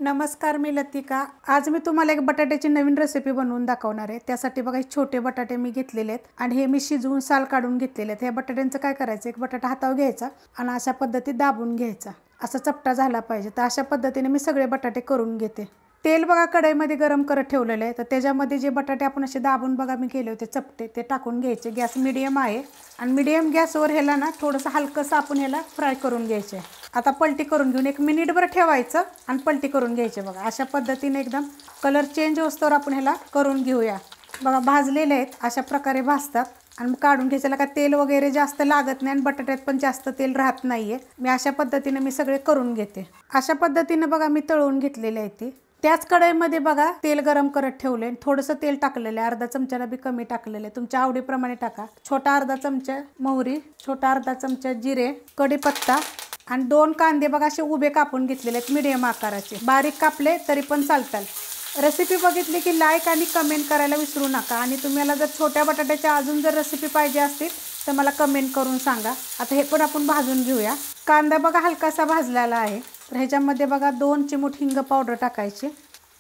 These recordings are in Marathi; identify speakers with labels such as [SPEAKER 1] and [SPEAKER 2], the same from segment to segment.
[SPEAKER 1] नमस्कार, मी लतिका। आज मी तुम्हाला एक बटाट्याची नवीन रेसिपी बनवून दाखवणार आहे। त्यासाठी बघा छोटे बटाटे मी घेतलेले आहेत आणि हे मी शिजवून साल काढून घेतलेले आहेत। हे बटाट्यांचं काय करायचं, एक बटाटा हातावर घ्यायचा आणि अशा पद्धतीत दाबून घ्यायचा, असा चपटा झाला पाहिजे। तर अशा पद्धतीने मी सगळे बटाटे करून घेते। तेल बघा कढईमध्ये गरम करत ठेवलेलं आहे। तर त्याच्यामध्ये जे बटाटे आपण असे दाबून बघा मी केले होते चपटे, ते टाकून घ्यायचे। गॅस मीडियम आहे आणि मीडियम गॅसवर ह्याला ना थोडंसं हलकंसं आपण ह्याला फ्राय करून घ्यायचे। आता पलटी करून घेऊन 1 मिनिटभर ठेवायचं आणि पलटी करून घ्यायचे। बघा अशा पद्धतीने एकदम कलर चेंज होस्तोवर आपण ह्याला करून घेऊया। बघा भाजलेले आहेत, अशा प्रकारे भाजतात आणि काढून घ्यायचं। का तेल वगैरे जास्त लागत नाही आणि बटाट्यात पण जास्त तेल राहत नाहीये। मी अशा पद्धतीने मी सगळे करून घेते। अशा पद्धतीने बघा मी तळून घेतलेले आहे ते। त्याच कढईमध्ये बघा तेल गरम करत ठेवले, थोडंसं तेल टाकलेलं आहे, अर्धा चमचाला बी कमी टाकलेलं आहे, तुमच्या आवडीप्रमाणे टाका। छोटा अर्धा चमचा मोहरी, छोटा अर्धा चमचा जिरे, कढीपत्ता आणि 2 कांदे बघा असे उभे कापून घेतलेले आहेत मीडियम आकाराचे। बारीक कापले तरी पण चालतात। रेसिपी बघितली की लाईक आणि कमेंट करायला विसरू नका आणि तुम्हाला जर छोट्या बटाट्याच्या अजून जर रेसिपी पाहिजे असतील तर मला कमेंट करून सांगा। आता हे पण आपण भाजून घेऊया। कांदा बघा हलकासा भाजलेला आहे, तर ह्याच्यामध्ये बघा 2 चिमूट हिंग पावडर टाकायची,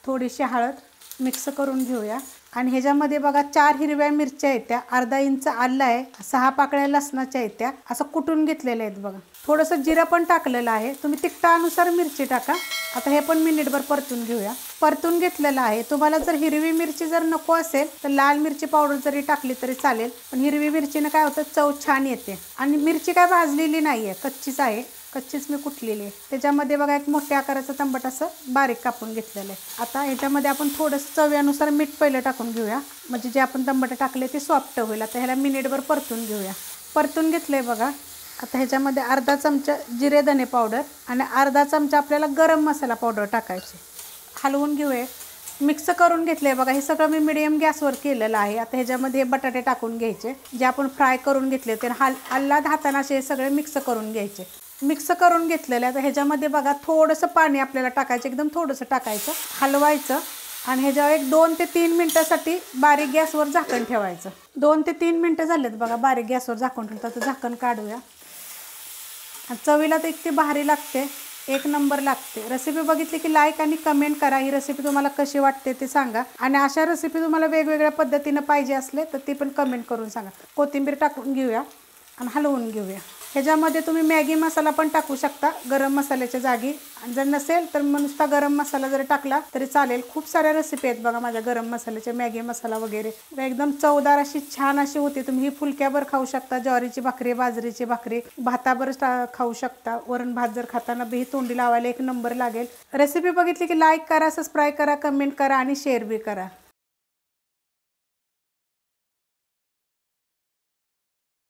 [SPEAKER 1] थोडीशी हळद मिक्स करून घेऊया आणि ह्याच्यामध्ये बघा 4 हिरव्या मिरच्या आहेत, त्या अर्धा इंच आलं आहे, 6 पाकळ्या लसणाच्या आहेत, त्या असं कुटून घेतलेल्या आहेत। बघा थोडंसं जिरं पण टाकलेलं आहे, तुम्ही तिखटानुसार मिरची टाका। आता हे पण मिनिटभर परतून घेऊया। परतून घेतलेलं आहे। तुम्हाला जर हिरवी मिरची जर नको असेल तर लाल मिरची पावडर जरी टाकली तरी चालेल, पण हिरवी मिरचीने काय होतं, चव छान येते। आणि मिरची काय भाजलेली नाहीये, कच्चीच आहे, कच्चीच मी कुटलेली आहे। त्याच्यामध्ये बघा एक मोठ्या आकाराचं तंबट असं बारीक कापून घेतलेलं आहे। आता ह्याच्यामध्ये आपण थोडंसं चवीनुसार मीठ पहिलं टाकून घेऊया, म्हणजे जे आपण तंबट टाकले ते सॉफ्ट होईल। आता ह्याला मिनिटभर परतून घेऊया। परतून घेतलंय बघा। आता ह्याच्यामध्ये अर्धा चमचा जिरे धने पावडर आणि अर्धा चमचा आपल्याला गरम मसाला पावडर टाकायचे। हलवून घेऊया, मिक्स करून घेतले बघा। हे सगळं मी मीडियम गॅसवर केलेलं आहे। आता ह्याच्यामध्ये बटाटे टाकून घ्यायचे जे आपण फ्राय करून घेतले, ते हलद हाताने असे सगळे मिक्स करून घ्यायचे। मिक्स करून घेतलेलं आहे। तर ह्याच्यामध्ये बघा थोडंसं पाणी आपल्याला टाकायचं, एकदम थोडंसं टाकायचं, हलवायचं आणि ह्याच्यावर एक 2 ते 3 मिनिटासाठी बारीक गॅसवर झाकण ठेवायचं। 2 ते 3 मिनिटं झालेत बघा बारीक गॅसवर झाकण ठेवलं, तर झाकण काढूया। चवीला तर इतकी भारी लागते, एक नंबर लागते। रेसिपी बघितली की लाईक आणि कमेंट करा। ही रेसिपी तुम्हाला कशी वाटते ते सांगा आणि अशा रेसिपी तुम्हाला वेगवेगळ्या पद्धतीने पाहिजे असले तर ती पण कमेंट करून सांगा। कोथिंबीर टाकून घेऊया आणि हलवून घेऊया। ह्याच्यामध्ये तुम्ही मॅगी मसाला पण टाकू शकता गरम मसाल्याच्या जागी, आणि जर नसेल तर नुसता गरम मसाला जरी टाकला तरी चालेल। खूप साऱ्या रेसिपी आहेत बघा माझ्या गरम मसाल्याच्या, मॅगी मसाला वगैरे, एकदम चवदार अशी छान अशी होती। तुम्ही ही फुलक्यावर खाऊ शकता, ज्वारीची भाकरी, बाजरीची भाकरी, भातावर खाऊ शकता। वरण भात जर खाताना बी तोंडी लावायला एक नंबर लागेल। रेसिपी बघितली की लाईक करा, सबस्क्राईब करा, कमेंट करा आणि शेअर बी करा।